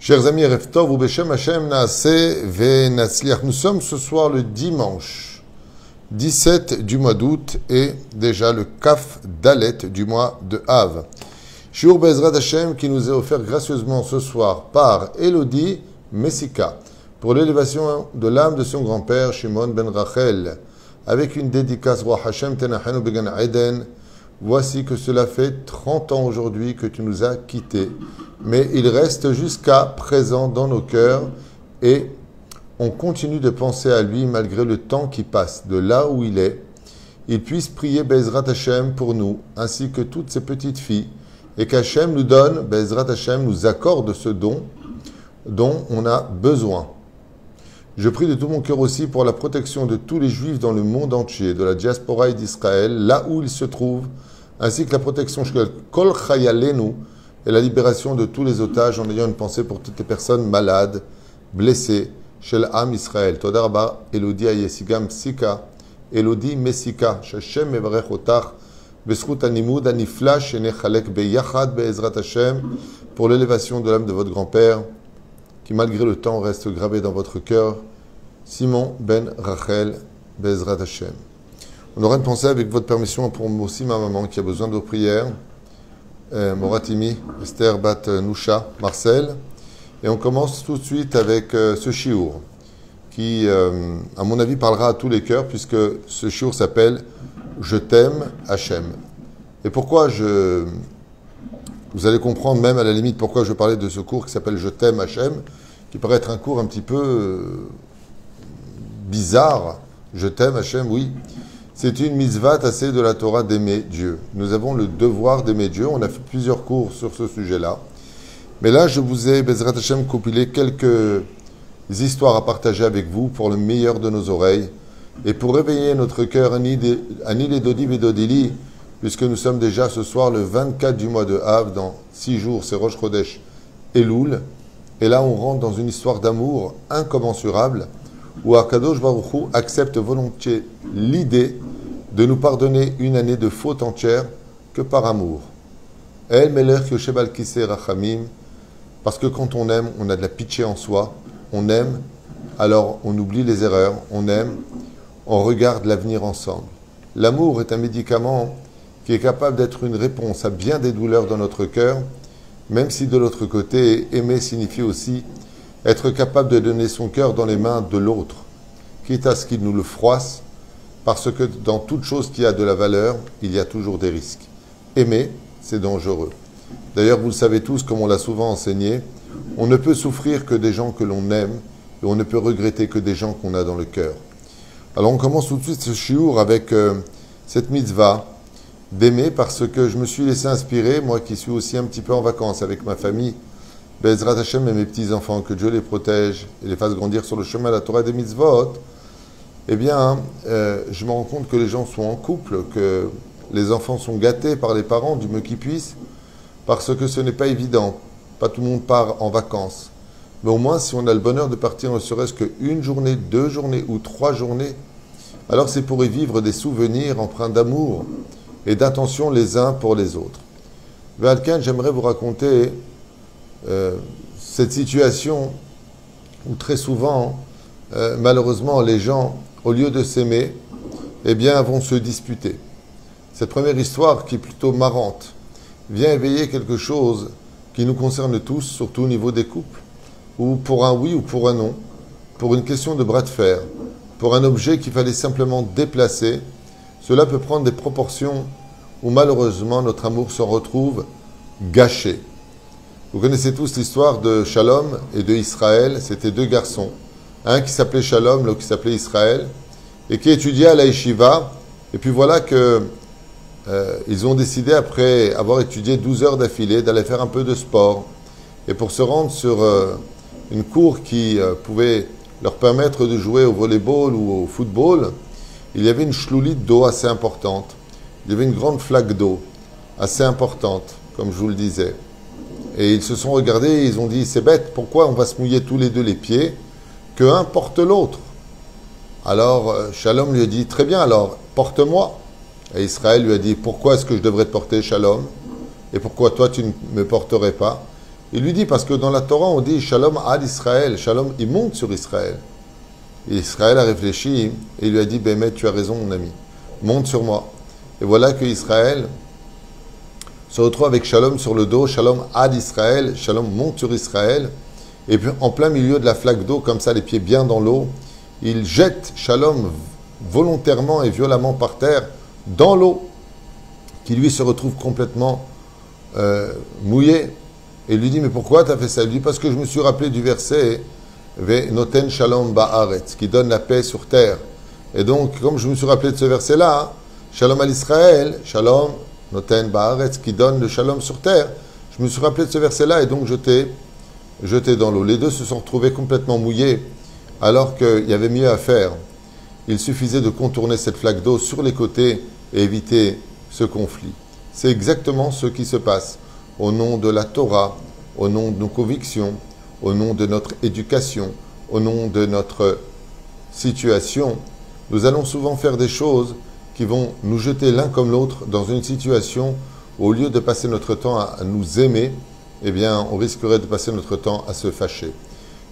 Chers amis, Erev Tov, Ubeshem Hashem Naaseh Venatzliach. Nous sommes ce soir le dimanche 17 du mois d'août et déjà le Kaf Dalet du mois de Av. Shiur Bezrat Hashem qui nous est offert gracieusement ce soir par Elodie Messika pour l'élévation de l'âme de son grand-père Shimon ben Rachel avec une dédicace Roi Hashem Tenachenu Began Eden. Voici que cela fait 30 ans aujourd'hui que tu nous as quittés, mais il reste jusqu'à présent dans nos cœurs et on continue de penser à lui malgré le temps qui passe. De là où il est, il puisse prier Bezrat Hashem pour nous, ainsi que toutes ses petites filles, et qu'Hashem nous donne, Bezrat Hashem nous accorde ce don dont on a besoin. Je prie de tout mon cœur aussi pour la protection de tous les Juifs dans le monde entier, de la diaspora et d'Israël, là où ils se trouvent, ainsi que la protection de Kol Chayalenu et la libération de tous les otages en ayant une pensée pour toutes les personnes malades, blessées, chez l'âme Israël. Toda Rabba, Elodie Ayesigam Sika, Elodie Messika, Shashem Mevarech Otach, Beskut Animud Anifla, Shenechalek Beyachad Be'ezrat Hashem, pour l'élévation de l'âme de votre grand-père, qui malgré le temps reste gravé dans votre cœur, Simon ben Rachel Be'ezrat Hashem. On aura une pensée avec votre permission pour aussi ma maman qui a besoin de vos prières, Moratimi, Esther Bat Nousha, Marcel. Et on commence tout de suite avec ce shiur qui, à mon avis, parlera à tous les cœurs puisque ce shiur s'appelle « Je t'aime, Hachem ». Et pourquoi vous allez comprendre même à la limite pourquoi je parlais de ce cours qui s'appelle « Je t'aime, Hachem », qui paraît être un cours un petit peu bizarre. « Je t'aime, Hachem », oui. C'est une mitzvah tassée de la Torah d'aimer Dieu. Nous avons le devoir d'aimer Dieu. On a fait plusieurs cours sur ce sujet-là. Mais là, je vous ai, Bezrat Hashem, compilé quelques histoires à partager avec vous pour le meilleur de nos oreilles et pour réveiller notre cœur, Anil et Dodi Vedodili, puisque nous sommes déjà ce soir le 24 du mois de Av, dans 6 jours, c'est Rosh Chodesh Elul. Et là, on rentre dans une histoire d'amour incommensurable où Akadosh Baruch Hu accepte volontiers l'idée de nous pardonner une année de faute entière que par amour. El Melech Yoshev al Kisei Rachamim, parce que quand on aime, on a de la pitié en soi, on aime, alors on oublie les erreurs, on aime, on regarde l'avenir ensemble. L'amour est un médicament qui est capable d'être une réponse à bien des douleurs dans notre cœur, même si de l'autre côté, aimer signifie aussi être capable de donner son cœur dans les mains de l'autre, quitte à ce qu'il nous le froisse, parce que dans toute chose qui a de la valeur, il y a toujours des risques. Aimer, c'est dangereux. D'ailleurs, vous le savez tous, comme on l'a souvent enseigné, on ne peut souffrir que des gens que l'on aime, et on ne peut regretter que des gens qu'on a dans le cœur. Alors on commence tout de suite ce shiur avec cette mitzvah d'aimer, parce que je me suis laissé inspirer, moi qui suis aussi un petit peu en vacances avec ma famille, Bezrat Hashem et mes petits-enfants, que Dieu les protège et les fasse grandir sur le chemin de la Torah des mitzvot. Eh bien, je me rends compte que les gens sont en couple, que les enfants sont gâtés par les parents, du mieux qu'ils puissent, parce que ce n'est pas évident. Pas tout le monde part en vacances. Mais au moins, si on a le bonheur de partir ne serait-ce qu'une journée, 2 journées ou 3 journées, alors c'est pour y vivre des souvenirs empreints d'amour et d'attention les uns pour les autres. Valken, j'aimerais vous raconter cette situation où très souvent, malheureusement, les gens, au lieu de s'aimer, eh bien, vont se disputer. Cette première histoire, qui est plutôt marrante, vient éveiller quelque chose qui nous concerne tous, surtout au niveau des couples, ou pour un oui ou pour un non, pour une question de bras de fer, pour un objet qu'il fallait simplement déplacer. Cela peut prendre des proportions où malheureusement notre amour se retrouve gâché. Vous connaissez tous l'histoire de Shalom et de Israël. C'était 2 garçons, un qui s'appelait Shalom, l'autre qui s'appelait Israël, et qui étudiait à la Yeshiva. Et puis voilà que ils ont décidé, après avoir étudié 12 heures d'affilée, d'aller faire un peu de sport. Et pour se rendre sur une cour qui pouvait leur permettre de jouer au volleyball ou au football, il y avait une chloulite d'eau assez importante. Il y avait une grande flaque d'eau assez importante, comme je vous le disais. Et ils se sont regardés et ils ont dit, c'est bête, pourquoi on va se mouiller tous les deux les pieds, que un porte l'autre. Alors Shalom lui a dit, très bien, alors porte-moi. Et Israël lui a dit, pourquoi est-ce que je devrais te porter, Shalom? Et pourquoi toi tu ne me porterais pas? Il lui dit, parce que dans la Torah, on dit Shalom ad Israël, Shalom, il monte sur Israël. Et Israël a réfléchi et il lui a dit, Bémet, tu as raison, mon ami, monte sur moi. Et voilà que Israël se retrouve avec Shalom sur le dos, Shalom ad Israël, Shalom monte sur Israël. Et puis en plein milieu de la flaque d'eau, comme ça, les pieds bien dans l'eau, il jette Shalom volontairement et violemment par terre dans l'eau, qui lui se retrouve complètement mouillé. Et il lui dit, mais pourquoi tu as fait ça? Il lui dit, parce que je me suis rappelé du verset Ve noten shalom ba'aretz, qui donne la paix sur terre. Et donc, comme je me suis rappelé de ce verset-là, Shalom al Israël, Shalom noten ba'aretz, qui donne le shalom sur terre, je me suis rappelé de ce verset-là et donc je t'ai jeté dans l'eau. Les deux se sont retrouvés complètement mouillés, alors qu'il y avait mieux à faire. Il suffisait de contourner cette flaque d'eau sur les côtés et éviter ce conflit. C'est exactement ce qui se passe au nom de la Torah, au nom de nos convictions, au nom de notre éducation, au nom de notre situation. Nous allons souvent faire des choses qui vont nous jeter l'un comme l'autre dans une situation où, au lieu de passer notre temps à nous aimer, eh bien, on risquerait de passer notre temps à se fâcher.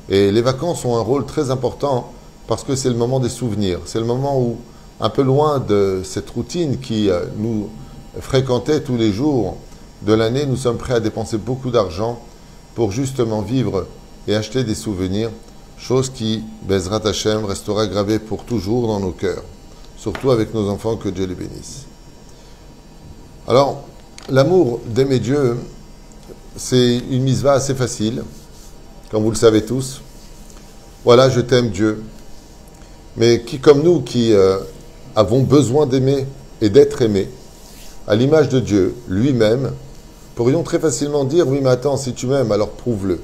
Et les vacances ont un rôle très important parce que c'est le moment des souvenirs. C'est le moment où, un peu loin de cette routine qui nous fréquentait tous les jours de l'année, nous sommes prêts à dépenser beaucoup d'argent pour justement vivre et acheter des souvenirs, chose qui, Bezrat Hashem, restera gravée pour toujours dans nos cœurs, surtout avec nos enfants, que Dieu les bénisse. Alors, l'amour d'aimer Dieu, c'est une mitzvah assez facile, comme vous le savez tous. Voilà, je t'aime Dieu. Mais qui comme nous, qui avons besoin d'aimer et d'être aimés, à l'image de Dieu lui-même, pourrions très facilement dire, oui mais attends, si tu m'aimes, alors prouve-le.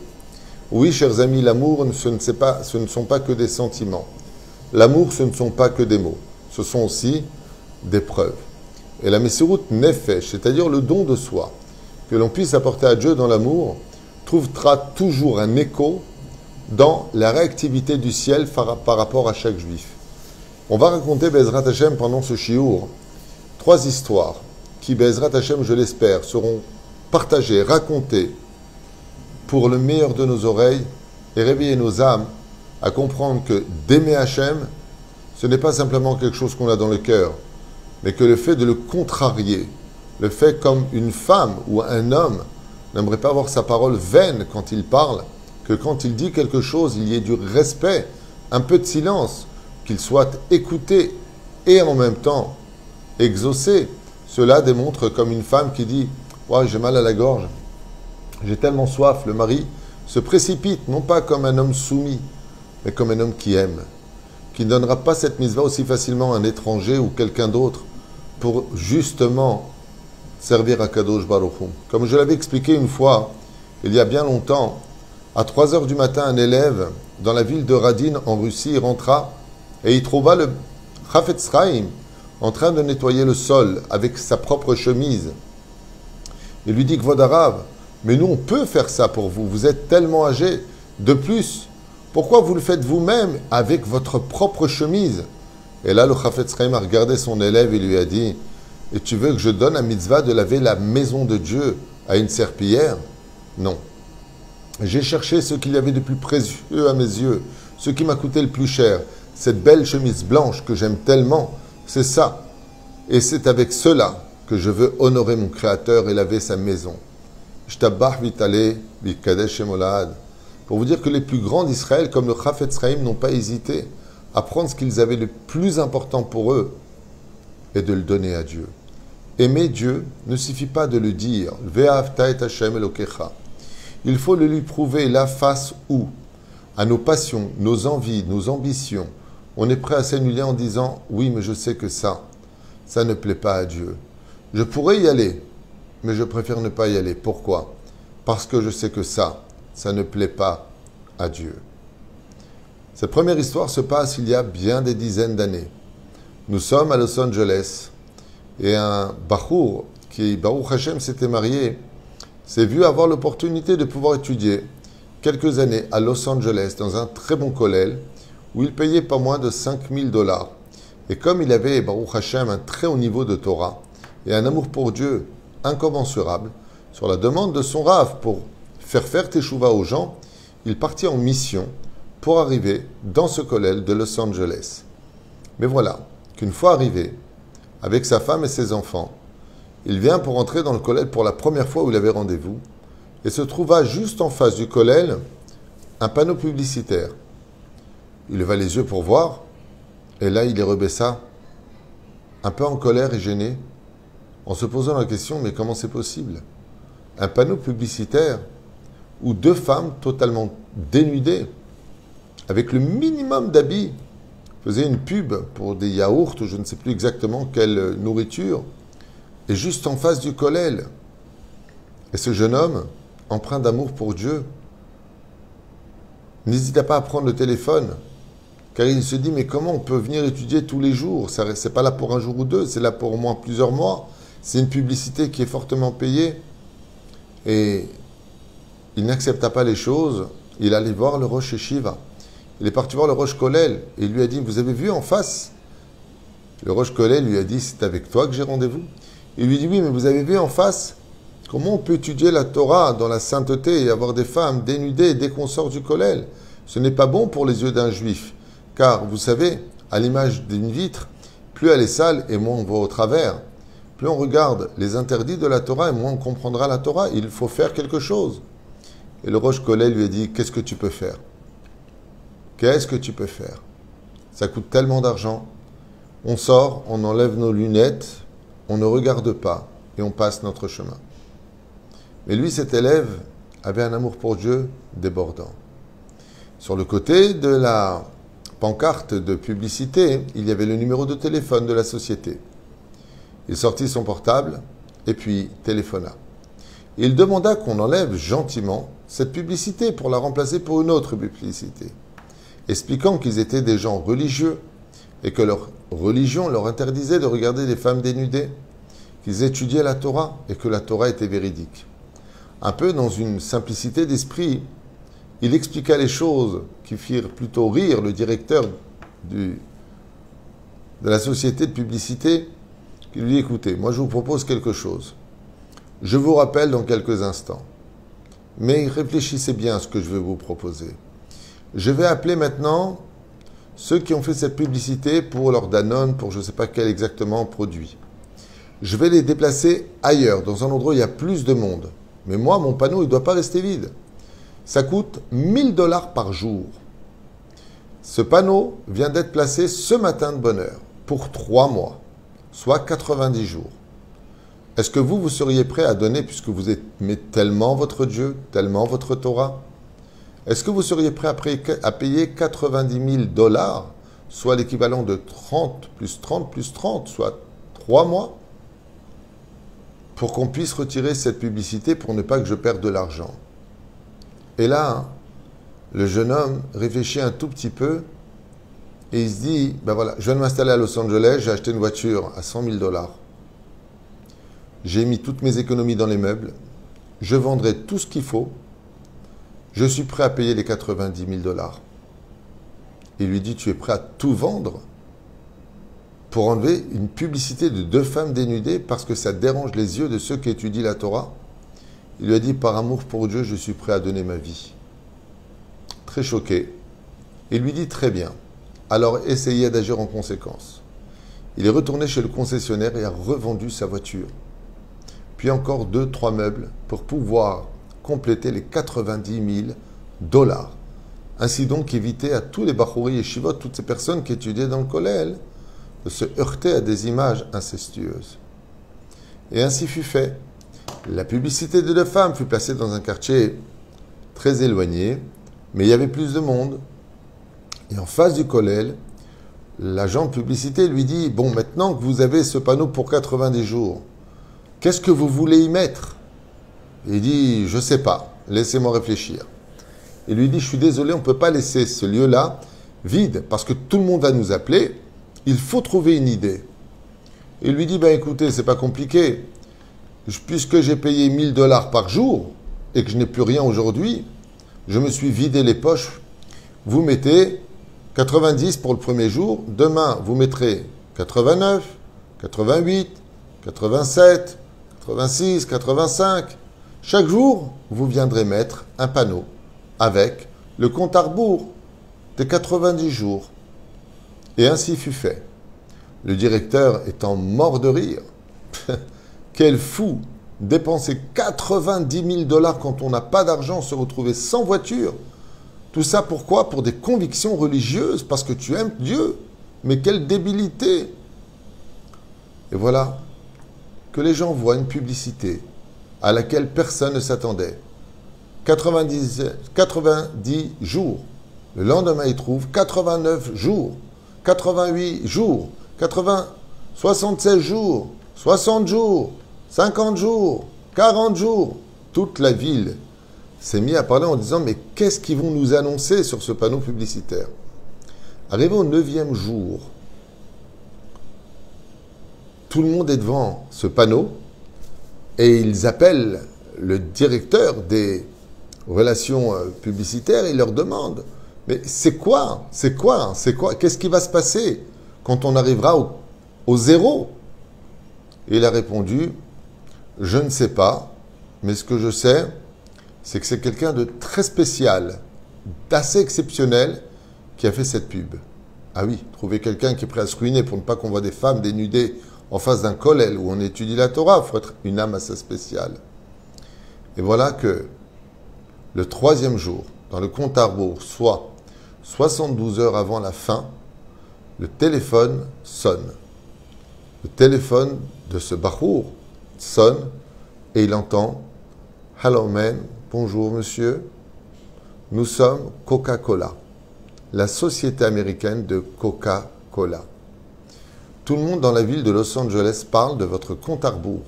Oui, chers amis, l'amour, ce ne sont pas que des sentiments. L'amour, ce ne sont pas que des mots. Ce sont aussi des preuves. Et la Messirut Nefesh, c'est-à-dire le don de soi, que l'on puisse apporter à Dieu dans l'amour, trouvera toujours un écho dans la réactivité du ciel par rapport à chaque juif. On va raconter, Bezrat Hashem, pendant ce shiur, 3 histoires qui, Bezrat Hashem, je l'espère, seront partagées, racontées pour le meilleur de nos oreilles et réveiller nos âmes à comprendre que d'aimer Hashem, ce n'est pas simplement quelque chose qu'on a dans le cœur, mais que le fait de le contrarier, le fait comme une femme ou un homme n'aimerait pas avoir sa parole vaine quand il parle, que quand il dit quelque chose, il y ait du respect, un peu de silence, qu'il soit écouté et en même temps exaucé. Cela démontre comme une femme qui dit « Ouais, j'ai mal à la gorge, j'ai tellement soif ». Le mari se précipite, non pas comme un homme soumis, mais comme un homme qui aime, qui ne donnera pas cette mitzvah aussi facilement à un étranger ou quelqu'un d'autre pour justement servir à Kadosh Baruch Hu. Comme je l'avais expliqué une fois, il y a bien longtemps, à 3 heures du matin, un élève dans la ville de Radin en Russie rentra et il trouva le Chafetz Chaim en train de nettoyer le sol avec sa propre chemise. Il lui dit, Kvod Harav, mais nous on peut faire ça pour vous, vous êtes tellement âgé. De plus, pourquoi vous le faites vous-même avec votre propre chemise? Et là, le Chafetz Chaim a regardé son élève et lui a dit, et tu veux que je donne à mitzvah de laver la maison de Dieu à une serpillière? Non. J'ai cherché ce qu'il y avait de plus précieux à mes yeux, ce qui m'a coûté le plus cher. Cette belle chemise blanche que j'aime tellement, c'est ça. Et c'est avec cela que je veux honorer mon Créateur et laver sa maison. Shtabach vitale vikadesh shemolad. Pour vous dire que les plus grands d'Israël, comme le Chafetz Chaim, n'ont pas hésité à prendre ce qu'ils avaient le plus important pour eux et de le donner à Dieu. Aimer Dieu ne suffit pas de le dire. Ve'ahavta et Hashem Elokecha. Il faut le lui prouver là face où, à nos passions, nos envies, nos ambitions, on est prêt à s'annuler en disant « Oui, mais je sais que ça ne plaît pas à Dieu. Je pourrais y aller, mais je préfère ne pas y aller. Pourquoi? Parce que je sais que ça ne plaît pas à Dieu. » Cette première histoire se passe il y a bien des dizaines d'années. Nous sommes à Los Angeles et un Bachour qui, Baruch Hashem, s'était marié, s'est vu avoir l'opportunité de pouvoir étudier quelques années à Los Angeles dans un très bon kollel où il payait pas moins de $5,000. Et comme il avait, Baruch Hashem, un très haut niveau de Torah et un amour pour Dieu incommensurable, sur la demande de son Rav pour faire teshuva aux gens, il partit en mission pour arriver dans ce kollel de Los Angeles. Mais voilà, qu'une fois arrivé, avec sa femme et ses enfants, il vient pour entrer dans le kollel pour la première fois où il avait rendez-vous et se trouva juste en face du kollel un panneau publicitaire. Il leva les yeux pour voir et là il les rebaissa, un peu en colère et gêné, en se posant la question, mais comment c'est possible? Un panneau publicitaire où deux femmes totalement dénudées, avec le minimum d'habits, faisaient une pub pour des yaourts ou je ne sais plus exactement quelle nourriture, et juste en face du kollel. Et ce jeune homme, empreint d'amour pour Dieu, n'hésita pas à prendre le téléphone, car il se dit, mais comment on peut venir étudier tous les jours? C'est pas là pour un jour ou deux, c'est là pour au moins plusieurs mois. C'est une publicité qui est fortement payée. Et il n'accepta pas les choses. Il allait voir le Rosh Yeshiva. Il est parti voir le Rosh Kollel et il lui a dit, vous avez vu en face? Le Rosh Kollel lui a dit, c'est avec toi que j'ai rendez-vous. Il lui dit, oui, mais vous avez vu en face? Comment on peut étudier la Torah dans la sainteté et avoir des femmes dénudées dès qu'on sort du Kollel? Ce n'est pas bon pour les yeux d'un juif. Car, vous savez, à l'image d'une vitre, plus elle est sale et moins on voit au travers. Plus on regarde les interdits de la Torah et moins on comprendra la Torah. Il faut faire quelque chose. Et le Rosh Kollel lui a dit, qu'est-ce que tu peux faire? Qu'est-ce que tu peux faire? Ça coûte tellement d'argent. On sort, on enlève nos lunettes, on ne regarde pas et on passe notre chemin. Mais lui, cet élève, avait un amour pour Dieu débordant. Sur le côté de la pancarte de publicité, il y avait le numéro de téléphone de la société. Il sortit son portable et puis téléphona. Il demanda qu'on enlève gentiment cette publicité pour la remplacer pour une autre publicité, expliquant qu'ils étaient des gens religieux et que leur religion leur interdisait de regarder des femmes dénudées, qu'ils étudiaient la Torah et que la Torah était véridique. Un peu dans une simplicité d'esprit, il expliqua les choses qui firent plutôt rire le directeur de la société de publicité, qui lui dit, écoutez, moi je vous propose quelque chose. Je vous rappelle dans quelques instants. Mais réfléchissez bien à ce que je vais vous proposer. Je vais appeler maintenant ceux qui ont fait cette publicité pour leur Danone, pour je ne sais pas quel exactement produit. Je vais les déplacer ailleurs, dans un endroit où il y a plus de monde. Mais moi, mon panneau, il ne doit pas rester vide. Ça coûte $1000 par jour. Ce panneau vient d'être placé ce matin de bonne heure, pour 3 mois, soit 90 jours. Est-ce que vous seriez prêt à donner, puisque vous aimez tellement votre Dieu, tellement votre Torah? Est-ce que vous seriez prêt à payer $90 000, soit l'équivalent de 30 plus 30 plus 30, soit 3 mois, pour qu'on puisse retirer cette publicité pour ne pas que je perde de l'argent? Et là, le jeune homme réfléchit un tout petit peu et il se dit, ben voilà, je viens de m'installer à Los Angeles, j'ai acheté une voiture à $100 000. J'ai mis toutes mes économies dans les meubles, je vendrai tout ce qu'il faut, je suis prêt à payer les $90 000. Il lui dit, tu es prêt à tout vendre pour enlever une publicité de 2 femmes dénudées parce que ça dérange les yeux de ceux qui étudient la Torah? Il lui a dit, par amour pour Dieu, je suis prêt à donner ma vie. Très choqué, il lui dit, très bien, alors essayez d'agir en conséquence. Il est retourné chez le concessionnaire et a revendu sa voiture. Puis encore 2-3 meubles pour pouvoir compléter les $90 000. Ainsi donc éviter à tous les bachouri et shivot, toutes ces personnes qui étudiaient dans le kollel, de se heurter à des images incestueuses. Et ainsi fut fait. La publicité de 2 femmes fut placée dans un quartier très éloigné, mais il y avait plus de monde. Et en face du kollel, l'agent de publicité lui dit, bon, maintenant que vous avez ce panneau pour 90 jours, qu'est-ce que vous voulez y mettre? Il dit, je ne sais pas, laissez-moi réfléchir. Il lui dit, je suis désolé, on ne peut pas laisser ce lieu-là vide, parce que tout le monde va nous appeler, il faut trouver une idée. Il lui dit, ben écoutez, c'est pas compliqué. Puisque j'ai payé $1000 par jour et que je n'ai plus rien aujourd'hui, je me suis vidé les poches. Vous mettez 90 pour le premier jour, demain vous mettrez 89, 88, 87, 86, 85. Chaque jour, vous viendrez mettre un panneau avec le compte à rebours des 90 jours. Et ainsi fut fait. Le directeur étant mort de rire. Quel fou! Dépenser 90 000 dollars quand on n'a pas d'argent, se retrouver sans voiture. Tout ça pourquoi? Pour des convictions religieuses, parce que tu aimes Dieu. Mais quelle débilité! Et voilà que les gens voient une publicité à laquelle personne ne s'attendait. 90 jours. Le lendemain, ils trouvent 89 jours, 88 jours, 76 jours, 60 jours, 50 jours, 40 jours. Toute la ville s'est mise à parler en disant « Mais qu'est-ce qu'ils vont nous annoncer sur ce panneau publicitaire ?» Arrivé au 9e jour, tout le monde est devant ce panneau et ils appellent le directeur des relations publicitaires et ils leur demandent « Mais c'est quoi? C'est quoi? C'est quoi? Qu'est-ce qui va se passer quand on arrivera au zéro ?» Et il a répondu « Je ne sais pas, mais ce que je sais, c'est que c'est quelqu'un de très spécial, d'assez exceptionnel, qui a fait cette pub. » Ah oui, trouver quelqu'un qui est prêt à se ruiner pour ne pas qu'on voit des femmes dénudées en face d'un kollel où on étudie la Torah, il faut être une âme assez spéciale. Et voilà que le 3e jour, dans le compte à rebours, soit 72 heures avant la fin, le téléphone sonne. Le téléphone de ce bachour sonne et il entend « Hello man, bonjour monsieur, nous sommes Coca-Cola, la société américaine de Coca-Cola. Tout le monde dans la ville de Los Angeles parle de votre compte à rebours.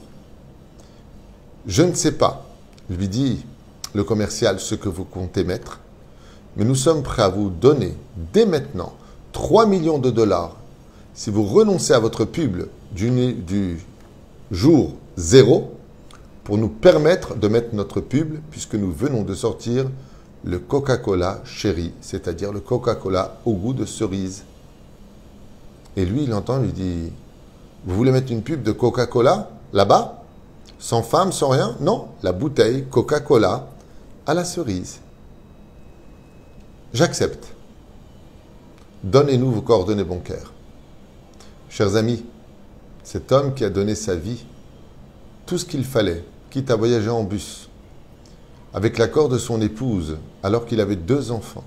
Je ne sais pas, lui dit le commercial, ce que vous comptez mettre, mais nous sommes prêts à vous donner dès maintenant 3 millions de dollars si vous renoncez à votre pub du jour 0 pour nous permettre de mettre notre pub puisque nous venons de sortir le Coca-Cola Cherry, c'est-à-dire le Coca-Cola au goût de cerise. Et lui, il entend, lui dit, vous voulez mettre une pub de Coca-Cola là-bas? Sans femme, sans rien? Non, la bouteille Coca-Cola à la cerise. J'accepte. Donnez-nous vos coordonnées bancaires. Chers amis, cet homme qui a donné sa vie, tout ce qu'il fallait, quitte à voyager en bus, avec l'accord de son épouse, alors qu'il avait 2 enfants,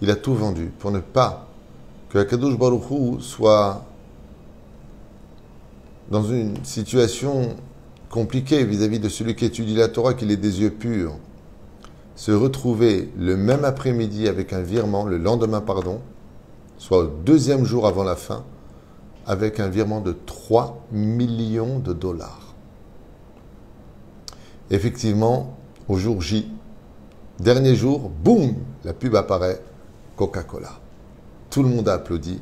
il a tout vendu pour ne pas que Akadosh Baruch Hu soit dans une situation compliquée vis-à-vis de celui qui étudie la Torah, qu'il ait des yeux purs, se retrouver le même après-midi avec un virement, le lendemain, pardon, soit au 2e jour avant la fin, avec un virement de 3 millions de dollars. Effectivement, au jour J, dernier jour, boum, la pub apparaît, Coca-Cola. Tout le monde a applaudi.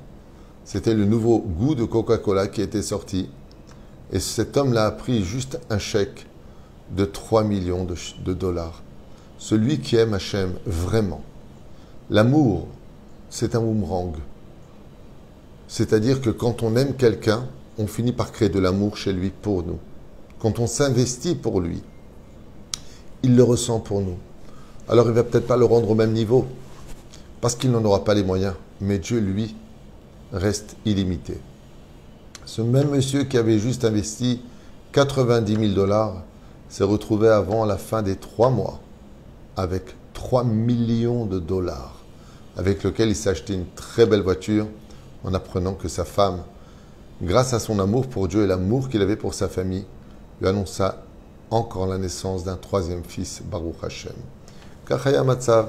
C'était le nouveau goût de Coca-Cola qui était sorti. Et cet homme-là a pris juste un chèque de 3 millions de dollars. Celui qui aime Hachem vraiment. L'amour, c'est un boomerang. C'est-à-dire que quand on aime quelqu'un, on finit par créer de l'amour chez lui pour nous. Quand on s'investit pour lui, il le ressent pour nous. Alors il ne va peut-être pas le rendre au même niveau, parce qu'il n'en aura pas les moyens. Mais Dieu, lui, reste illimité. Ce même monsieur qui avait juste investi 90 000 dollars s'est retrouvé avant la fin des 3 mois avec 3 millions de dollars, avec lequel il s'est acheté une très belle voiture en apprenant que sa femme, grâce à son amour pour Dieu et l'amour qu'il avait pour sa famille, lui annonça encore la naissance d'un 3e fils, Baruch Hashem. Kachaya Matzav,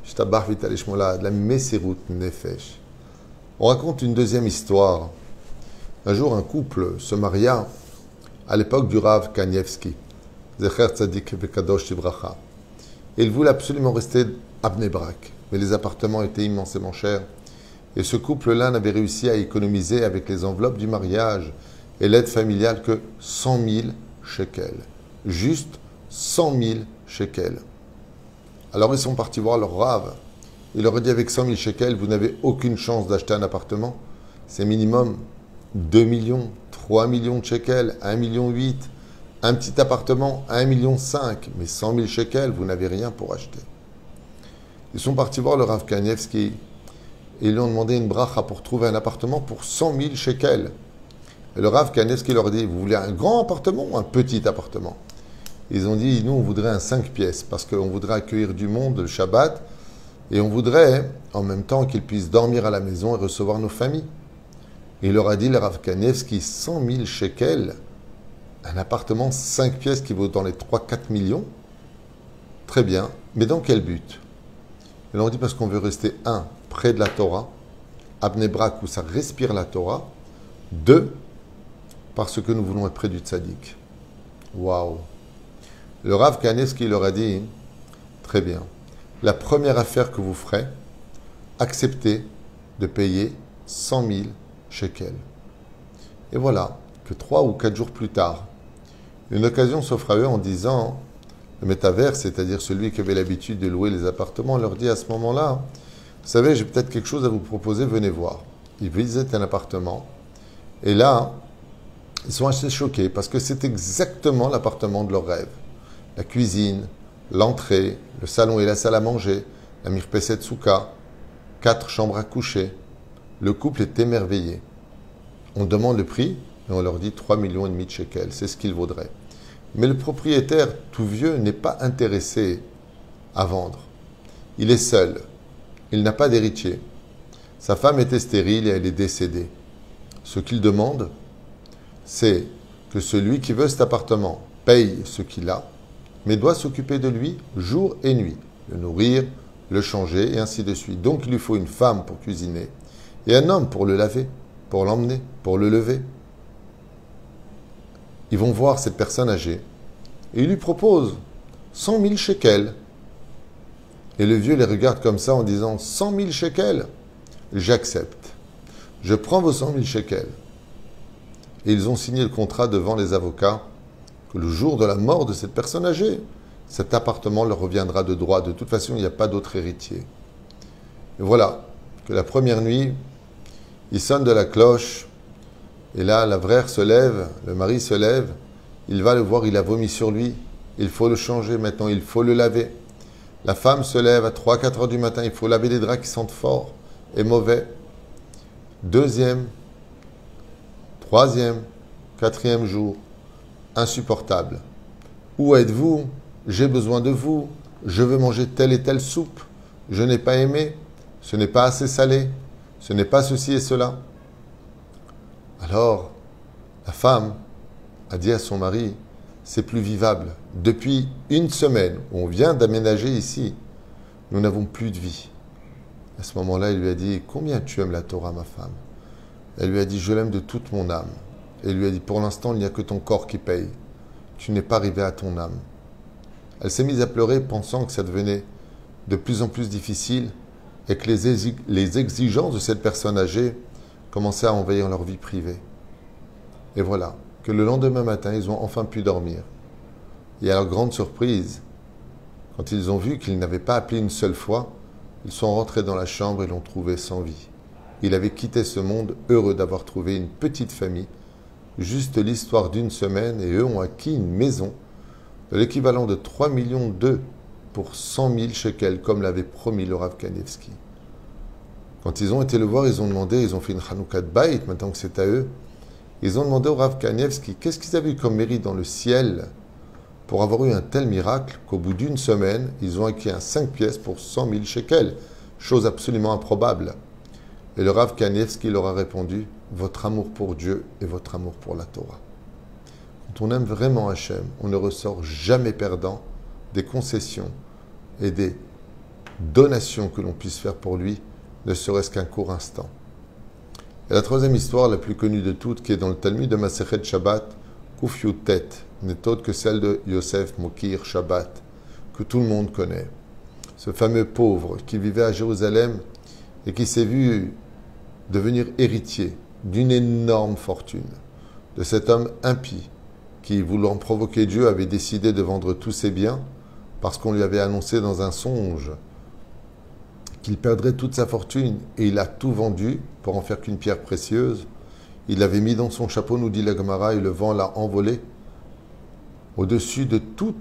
Shtabach Vitalish Molad, la Mesirut Nefesh. On raconte une 2e histoire. Un jour, un couple se maria à l'époque du Rav Kanievski, Zecher Tzadik Vekadosh Tibracha. Il voulait absolument rester à Bnei Brak, mais les appartements étaient immensément chers. Et ce couple-là n'avait réussi à économiser avec les enveloppes du mariage et l'aide familiale que 100 000 shekels. Juste 100 000 shekels. Alors ils sont partis voir leur Rav. Il leur a dit, avec 100 000 shekels, vous n'avez aucune chance d'acheter un appartement. C'est minimum 2 millions, 3 millions de shekels, 1,8 million, un petit appartement à 1,5 million, mais 100 000 shekels, vous n'avez rien pour acheter. Ils sont partis voir le Rav Kanievski et ils lui ont demandé une bracha pour trouver un appartement pour 100 000 shekels. Et le Rav Kanievski leur dit, vous voulez un grand appartement ou un petit appartement? Ils ont dit, nous on voudrait un 5 pièces parce qu'on voudrait accueillir du monde le Shabbat et on voudrait en même temps qu'ils puissent dormir à la maison et recevoir nos familles. Et il leur a dit, le Rav Kanievski, 100 000 shekels, un appartement 5 pièces qui vaut dans les 3-4 millions, très bien, mais dans quel but? Ils leur ont dit parce qu'on veut rester, un, près de la Torah, à Bnei Brak où ça respire la Torah, deux, parce que nous voulons être près du tzaddik. Waouh! Le Rav Kanievski leur a dit, très bien, la première affaire que vous ferez, acceptez de payer 100 000 shekels. Et voilà que 3 ou 4 jours plus tard, une occasion s'offre à eux en disant, le métavers, c'est-à-dire celui qui avait l'habitude de louer les appartements, leur dit à ce moment-là, vous savez, j'ai peut-être quelque chose à vous proposer, venez voir. Ils visitent un appartement, et là, ils sont assez choqués parce que c'est exactement l'appartement de leur rêve. La cuisine, l'entrée, le salon et la salle à manger, la mirpeset souka, 4 chambres à coucher. Le couple est émerveillé. On demande le prix et on leur dit 3,5 millions de shekels, c'est ce qu'il vaudrait. Mais le propriétaire, tout vieux, n'est pas intéressé à vendre. Il est seul. Il n'a pas d'héritier. Sa femme était stérile et elle est décédée. Ce qu'il demande, c'est que celui qui veut cet appartement paye ce qu'il a, mais doit s'occuper de lui jour et nuit, le nourrir, le changer et ainsi de suite. Donc il lui faut une femme pour cuisiner et un homme pour le laver, pour l'emmener, pour le lever. Ils vont voir cette personne âgée et ils lui proposent 100 000 shekels. Et le vieux les regarde comme ça en disant 100 000 shekels, j'accepte. Je prends vos 100 000 shekels. Et ils ont signé le contrat devant les avocats que le jour de la mort de cette personne âgée, cet appartement leur reviendra de droit. De toute façon, il n'y a pas d'autre héritier. Et voilà que la première nuit, il sonne de la cloche. Et là, la vraie se lève, le mari se lève. Il va le voir, il a vomi sur lui. Il faut le changer maintenant, il faut le laver. La femme se lève à 3-4 heures du matin. Il faut laver les draps qui sentent fort et mauvais. Deuxième, troisième, quatrième jour. Insupportable. Où êtes-vous? J'ai besoin de vous. Je veux manger telle et telle soupe. Je n'ai pas aimé. Ce n'est pas assez salé. Ce n'est pas ceci et cela. Alors, la femme a dit à son mari, c'est plus vivable. Depuis une semaine, on vient d'aménager ici, nous n'avons plus de vie. À ce moment-là, il lui a dit, combien tu aimes la Torah, ma femme? Elle lui a dit, je l'aime de toute mon âme. Et il lui a dit, pour l'instant, il n'y a que ton corps qui paye. Tu n'es pas arrivé à ton âme. Elle s'est mise à pleurer, pensant que ça devenait de plus en plus difficile et que les exigences de cette personne âgée commençaient à envahir leur vie privée. Et voilà, que le lendemain matin, ils ont enfin pu dormir. Et à leur grande surprise, quand ils ont vu qu'ils n'avaient pas appelé une seule fois, ils sont rentrés dans la chambre et l'ont trouvé sans vie. Il avait quitté ce monde heureux d'avoir trouvé une petite famille. Juste l'histoire d'une semaine et eux ont acquis une maison de l'équivalent de 3,2 millions pour 100 000 shekels, comme l'avait promis le Rav Kanievski. Quand ils ont été le voir, ils ont demandé, ils ont fait une Hanoukat Bayit, maintenant que c'est à eux, ils ont demandé au Rav Kanievski qu'est-ce qu'ils avaient eu comme mérite dans le ciel pour avoir eu un tel miracle qu'au bout d'une semaine, ils ont acquis un 5 pièces pour 100 000 shekels, chose absolument improbable. Et le Rav Kanievski leur a répondu, votre amour pour Dieu et votre amour pour la Torah. Quand on aime vraiment Hachem, on ne ressort jamais perdant des concessions et des donations que l'on puisse faire pour lui, ne serait-ce qu'un court instant. Et la troisième histoire, la plus connue de toutes, qui est dans le Talmud de Masechet Shabbat, Kuf Yutet, n'est autre que celle de Yosef Mokir Shabbat, que tout le monde connaît. Ce fameux pauvre qui vivait à Jérusalem et qui s'est vu devenir héritier d'une énorme fortune, de cet homme impie qui, voulant provoquer Dieu, avait décidé de vendre tous ses biens parce qu'on lui avait annoncé dans un songe qu'il perdrait toute sa fortune et il a tout vendu pour en faire qu'une pierre précieuse. Il l'avait mis dans son chapeau, nous dit la Gemara, et le vent l'a envolé. au-dessus de tout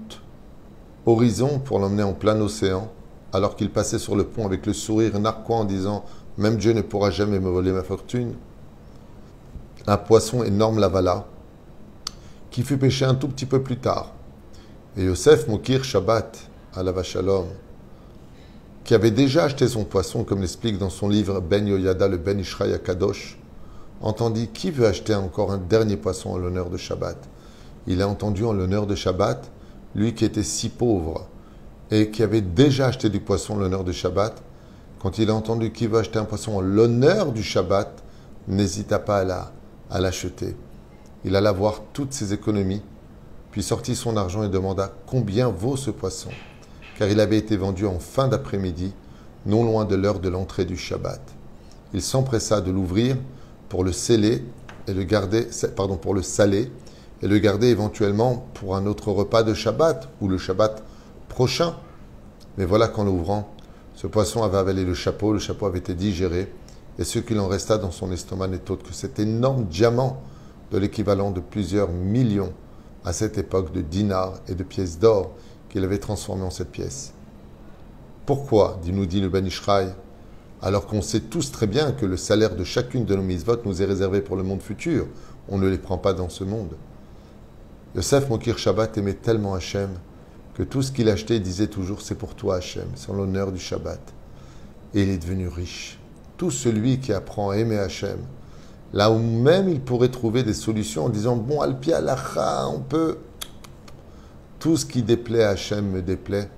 horizon pour l'emmener en plein océan, alors qu'il passait sur le pont avec le sourire narquois en disant « Même Dieu ne pourra jamais me voler ma fortune ». Un poisson énorme l'avala, qui fut pêché un tout petit peu plus tard. Et Yosef Mokir Shabbat, Alav Shalom, qui avait déjà acheté son poisson, comme l'explique dans son livre Ben Yoyada, le Ben Ishraï Kadosh, entendit qui veut acheter encore un dernier poisson en l'honneur de Shabbat. Il a entendu en l'honneur de Shabbat, lui qui était si pauvre et qui avait déjà acheté du poisson en l'honneur de Shabbat, quand il a entendu qui veut acheter un poisson en l'honneur du Shabbat, n'hésita pas à l'acheter. Il alla voir toutes ses économies, puis sortit son argent et demanda combien vaut ce poisson, car il avait été vendu en fin d'après-midi, non loin de l'heure de l'entrée du Shabbat. Il s'empressa de l'ouvrir pour le sceller et le garder, pour le saler et le garder éventuellement pour un autre repas de Shabbat ou le Shabbat prochain. Mais voilà qu'en l'ouvrant, ce poisson avait avalé le chapeau avait été digéré, et ce qu'il en resta dans son estomac n'est autre que cet énorme diamant de l'équivalent de plusieurs millions à cette époque de dinars et de pièces d'or qu'il avait transformé en cette pièce. Pourquoi, nous dit le Ben Ishraï, alors qu'on sait tous très bien que le salaire de chacune de nos mitzvot nous est réservé pour le monde futur, on ne les prend pas dans ce monde. Yosef Mokir Shabbat aimait tellement Hachem que tout ce qu'il achetait, il disait toujours c'est pour toi Hachem, c'est en l'honneur du Shabbat. Et il est devenu riche. Tout celui qui apprend à aimer Hachem, là où même il pourrait trouver des solutions en disant bon, Alpi Alacha, on peut. Tout ce qui déplaît à Hachem me déplaît.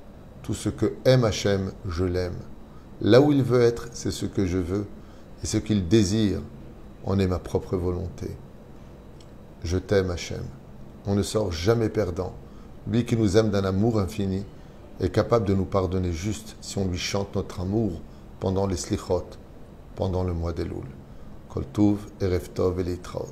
Tout ce que aime Hachem, je l'aime. Là où il veut être, c'est ce que je veux. Et ce qu'il désire, en est ma propre volonté. Je t'aime Hachem. On ne sort jamais perdant. Lui qui nous aime d'un amour infini est capable de nous pardonner juste si on lui chante notre amour pendant les slichot, pendant le mois d'Elul. Kol Tuv, Erev Tov et Leitraot.